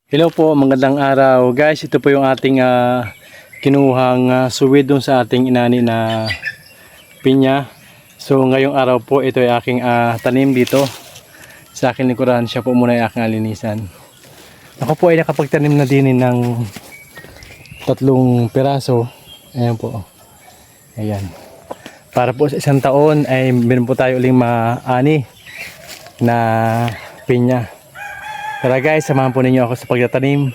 Hello po, magandang araw guys. Ito po yung ating kinuhang suwid dun sa ating inani na pinya. So ngayong araw po ito ay aking tanim dito sa aking likuran. Siya po muna ay aking alinisan. Ako po ay nakapagtanim na din ng 3 piraso. Ayan po. Ayan. Para po sa isang taon ay meron po tayo uling maani na pinya. Tara guys, samahan po ninyo ako sa pagtatanim.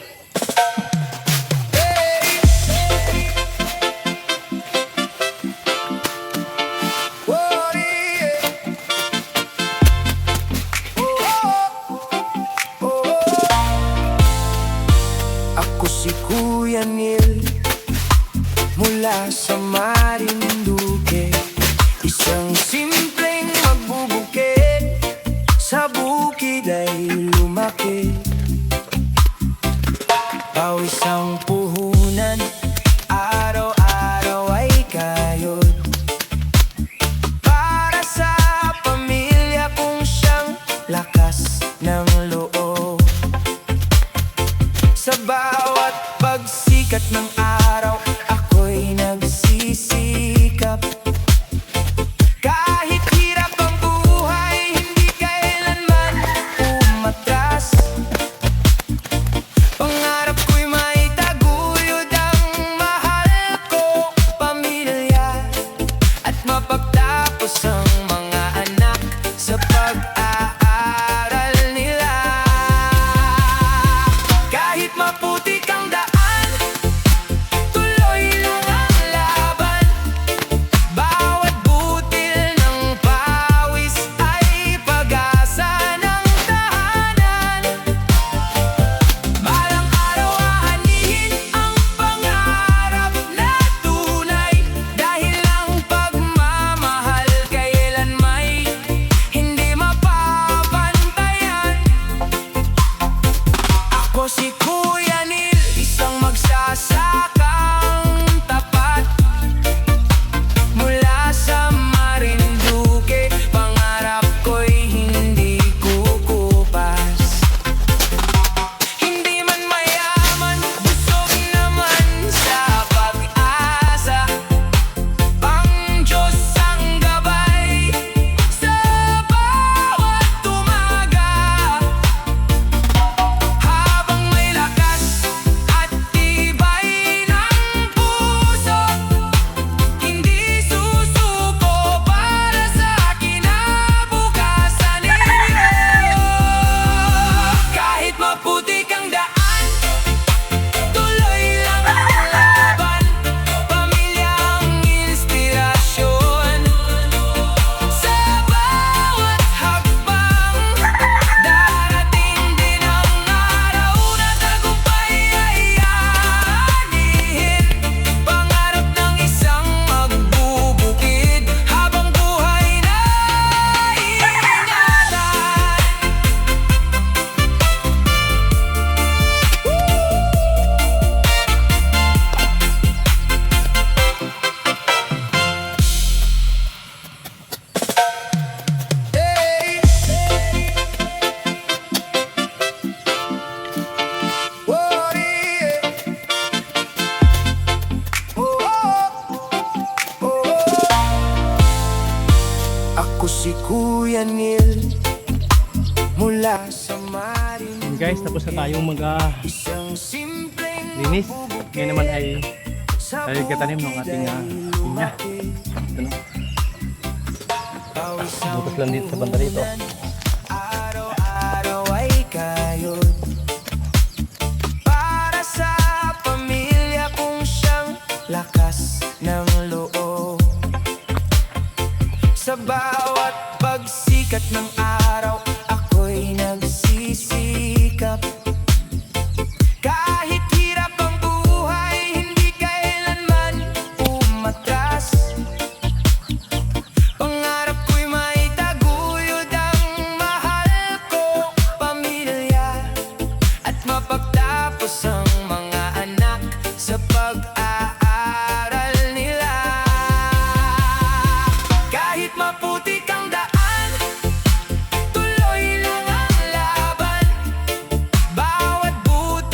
Ako si Kuya Neil mula sa Marinduque, isang simpleng magbubukid sa bukid ay lumaki. Pawis ang puhunan, araw-araw ay kayod para sa pamilya kong siyang lakas ng loob. Sa bawat pagsikat ng araw, ako'y nagsisikap. Kahit hirap ang buhay, hindi kailanman umatras. Pangarap ko'y maitaguyod ang mahal ko pamilya, at mapagtapos ang mga anak sa pag-aaral nila. Kahit maputik ang daan, tuloy lang ang laban. Bawat butil ng pawis ay pag-asa ng tahanan. Balang araw aanihin ang pangarap na tunay, dahil ang pagmamahal kailan may hindi mapapantayan. Ako si Kuya Neil, isang magsasakang tapat mula sa Marinduque. Pangarap ko'y hindi kukupas. Hindi man mayaman, busog naman sa pag-asa. Ang Diyos ang gabay sa bawat umaga. Habang may lakas at tibay ng puso, hindi susuko para sa kinabukasan ninyo. Kahit maputik ang daan, tuloy lang ang laban. Pamilya ang inspirasyon sa bawat hakbang. Darating din ang araw na tagumpay ay aanihin. Pangarap ng isang magbubukid habang buhay na iingatan. Ako si Kuya Neil mula sa Marinduque, Guys, tapos na tayong isang simpleng linis. magbubukid Ngayon naman ay sa tayo katanim ng ating bukid ay pinya. lumaki. Ito na. Pawis ang Butas lang dito sa banda rito. puhunan, araw-araw ay kayod para sa pamilya kong siyang lakas ng loob. Sa bawat pagsikat ng araw, ako'y nagsisikap. Kahit hirap ang buhay, hindi kailanman umatras. Pangarap ko'y maitaguyod ang mahal ko pamilya, at mapagtapos ang mga anak sa pag-aaral nila. Kahit maputik ang daan, tuloy lang ang laban. Bawat butil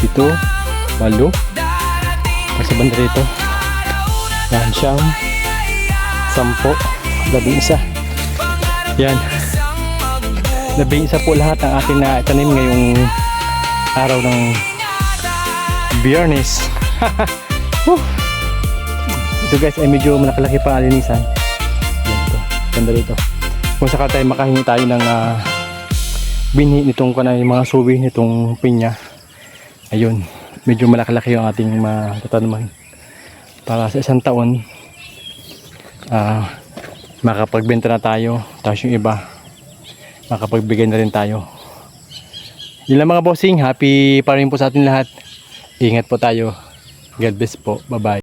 Pito, walo. Tapos sa banda rito. Yan, siyam. 10, 11. Yan. 11 po lahat ang ating na tanim ngayong araw ng Biyernes. Woo! Ito guys ay medyo malaki pa ang alinisan. Yan ito. Ganda rito. Kung sakali tayo makahingi tayo ng binhi nitong yung mga suwi nitong pinya. Ayun. Medyo malaki-laki yung ating matatanuman. Para sa isang taon makapagbenta na tayo. Tapos yung iba makapagbigay na rin tayo. Yun lang mga bossing. Happy pa rin po sa atin lahat. Ingat po tayo. God bless po. Bye bye.